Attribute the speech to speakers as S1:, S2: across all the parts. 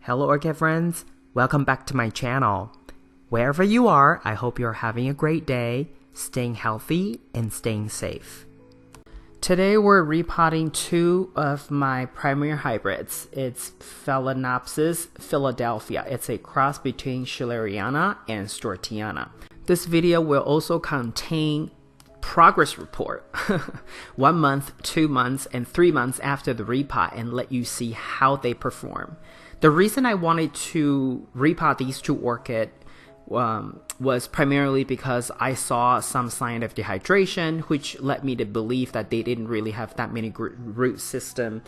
S1: Hello Orchid friends, welcome back to my channel. Wherever you are, I hope you're having a great day, staying healthy and staying safe. Today we're repotting two of my primary hybrids. It's Phalaenopsis Philadelphia. It's a cross between schilleriana and stuartiana. This video will also contain progress report 1 month, 2 months, and 3 months after the repot and let you see how they perform. The reason I wanted to repot these two orchids was primarily because I saw some sign of dehydration, which led me to believe that they didn't really have that many root system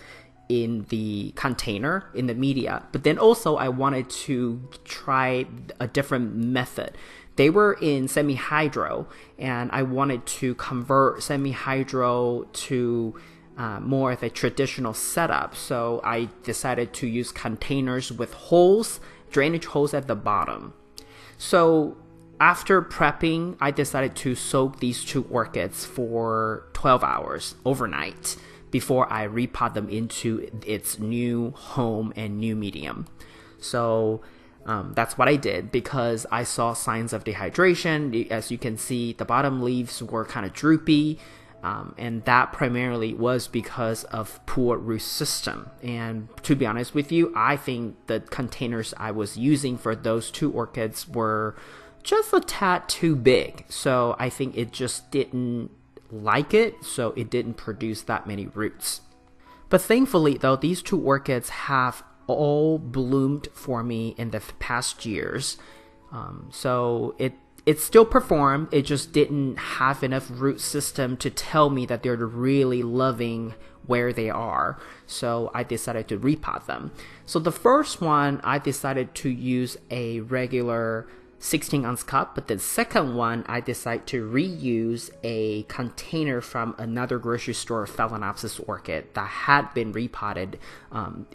S1: in the container, in the media. But then also I wanted to try a different method. They were in semi-hydro, and I wanted to convert semi-hydro to more of a traditional setup. So I decided to use containers with holes, drainage holes at the bottom. So after prepping, I decided to soak these two orchids for 12 hours overnight before I repot them into its new home and new medium. So that's what I did because I saw signs of dehydration. As you can see, the bottom leaves were kind of droopy, and that primarily was because of poor root system. And to be honest with you, I think the containers I was using for those two orchids were just a tad too big. So I think it just didn't like it, so it didn't produce that many roots. But thankfully though, these two orchids have all bloomed for me in the past years. So it still performed, it just didn't have enough root system to tell me that they're really loving where they are. So I decided to repot them. So the first one, I decided to use a regular 16-ounce cup, but the second one, I decided to reuse a container from another grocery store Phalaenopsis orchid that had been repotted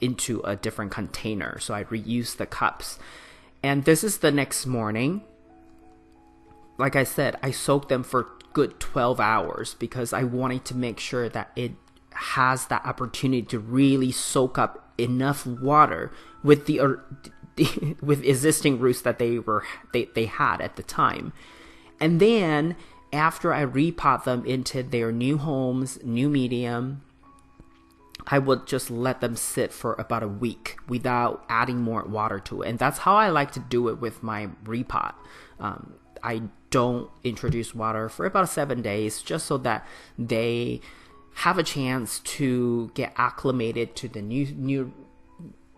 S1: into a different container. So I reused the cups. And this is the next morning. Like I said, I soaked them for good 12 hours because I wanted to make sure that it has that opportunity to really soak up enough water with the with existing roots that they had at the time. And then after I repot them into their new homes, new medium, I would just let them sit for about a week without adding more water to it. And that's how I like to do it with my repot. I don't introduce water for about 7 days just so that they have a chance to get acclimated to the new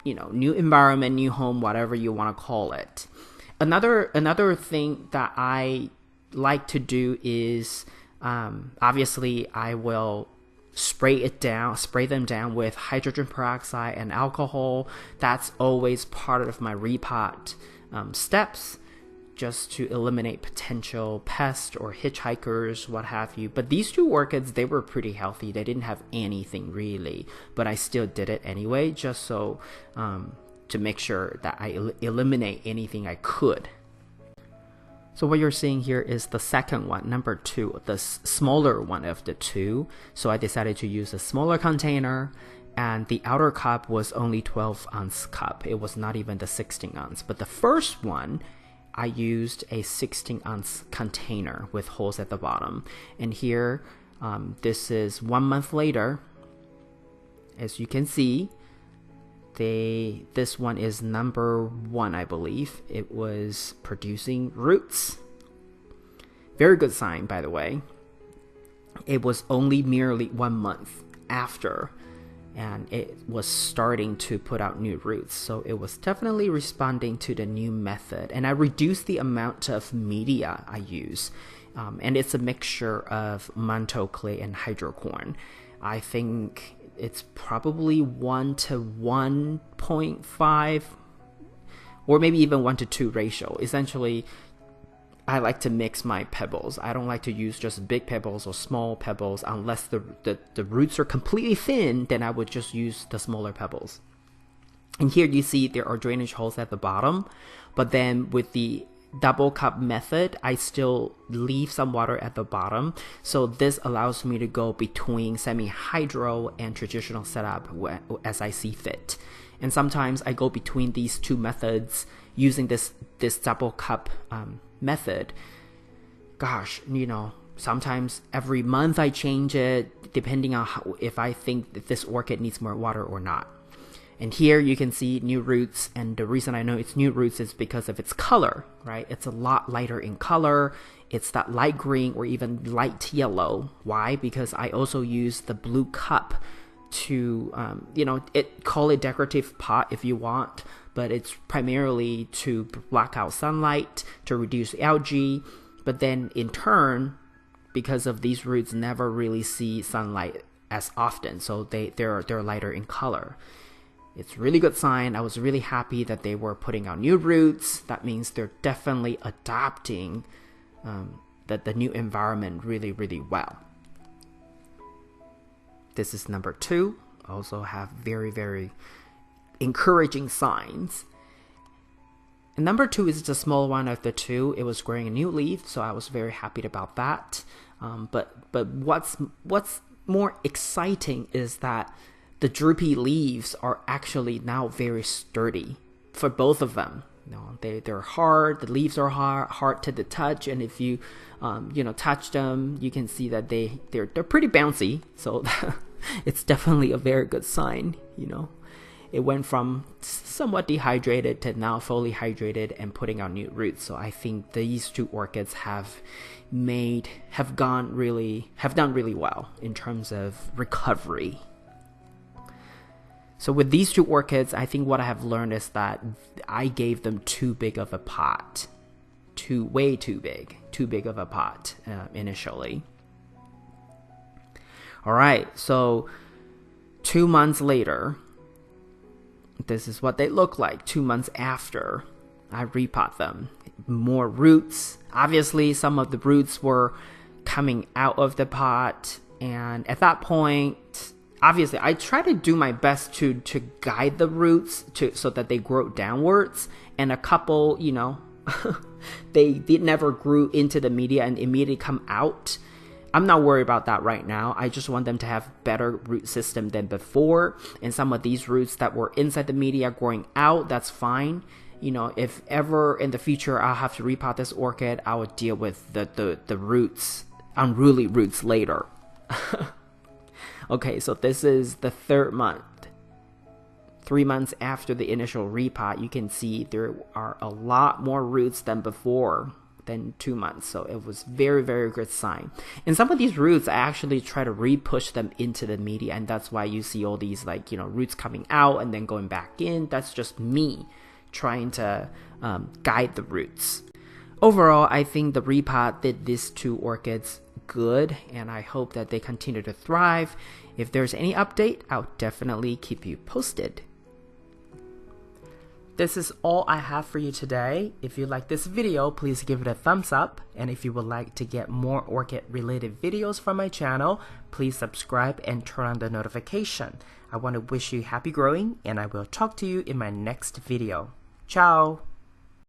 S1: environment, new home, whatever you want to call it. Another thing that I like to do is obviously I will spray them down with hydrogen peroxide and alcohol. That's always part of my repot steps, just to eliminate potential pests or hitchhikers, what have you. But these two orchids, they were pretty healthy. They didn't have anything really, but I still did it anyway, just so to make sure that I eliminate anything I could. So what you're seeing here is the second one, number 2, the smaller one of the two. So I decided to use a smaller container, and the outer cup was only 12-ounce cup. It was not even the 16-ounce. But the first one, I used a 16-ounce container with holes at the bottom. And here, this is 1 month later. As you can see, this one is number 1, I believe. It was producing roots. Very good sign, by the way. It was only merely 1 month after, and it was starting to put out new roots. So it was definitely responding to the new method. And I reduced the amount of media I use. And it's a mixture of manto clay and hydrocorn. I think it's probably 1 to 1.5 or maybe even 1 to 2 ratio. Essentially, I like to mix my pebbles. I don't like to use just big pebbles or small pebbles unless the roots are completely thin. Then I would just use the smaller pebbles. And here you see there are drainage holes at the bottom, but then with the double cup method, I still leave some water at the bottom. So this allows me to go between semi-hydro and traditional setup as I see fit. And sometimes I go between these two methods using this double cup method. Gosh, you know, sometimes every month I change it depending on if I think that this orchid needs more water or not. And here you can see new roots, and the reason I know it's new roots is because of its color, right? It's a lot lighter in color. It's that light green or even light yellow. Why? Because I also use the blue cup to, you know, call it decorative pot if you want, but it's primarily to block out sunlight, to reduce algae. But then in turn, because of these roots never really see sunlight as often, so they're lighter in color. It's a really good sign. I was really happy that they were putting out new roots. That means they're definitely adopting the new environment really, really well. This is number 2. Also have very, very encouraging signs. And number 2 is the small one of the two. It was growing a new leaf, so I was very happy about that. But what's more exciting is that the droopy leaves are actually now very sturdy for both of them. You know, they're hard. The leaves are hard to the touch, and if you you know, touch them, you can see that they're pretty bouncy. So it's definitely a very good sign. You know, it went from somewhat dehydrated to now fully hydrated and putting out new roots. So I think these two orchids have done really well in terms of recovery. So with these two orchids, I think what I have learned is that I gave them too big of a pot, way too big of a pot initially. All right, so 2 months later, this is what they look like 2 months after I repot them. More roots. Obviously, some of the roots were coming out of the pot, and at that point, obviously, I try to do my best to guide the roots so that they grow downwards. And a couple, you know, they never grew into the media and immediately come out. I'm not worried about that right now. I just want them to have better root system than before. And some of these roots that were inside the media growing out, that's fine. You know, if ever in the future I'll have to repot this orchid, I would deal with the roots, unruly roots later. Okay, so this is the 3rd month. 3 months after the initial repot, you can see there are a lot more roots than before, than 2 months. So it was very, very good sign. And some of these roots, I actually try to re-push them into the media, and that's why you see all these, like, you know, roots coming out and then going back in. That's just me trying to guide the roots. Overall, I think the repot did these two orchids good, and I hope that they continue to thrive. If there's any update, I'll definitely keep you posted. This is all I have for you today. If you like this video, please give it a thumbs up, and if you would like to get more orchid related videos from my channel, please subscribe and turn on the notification. I want to wish you happy growing, and I will talk to you in my next video. Ciao!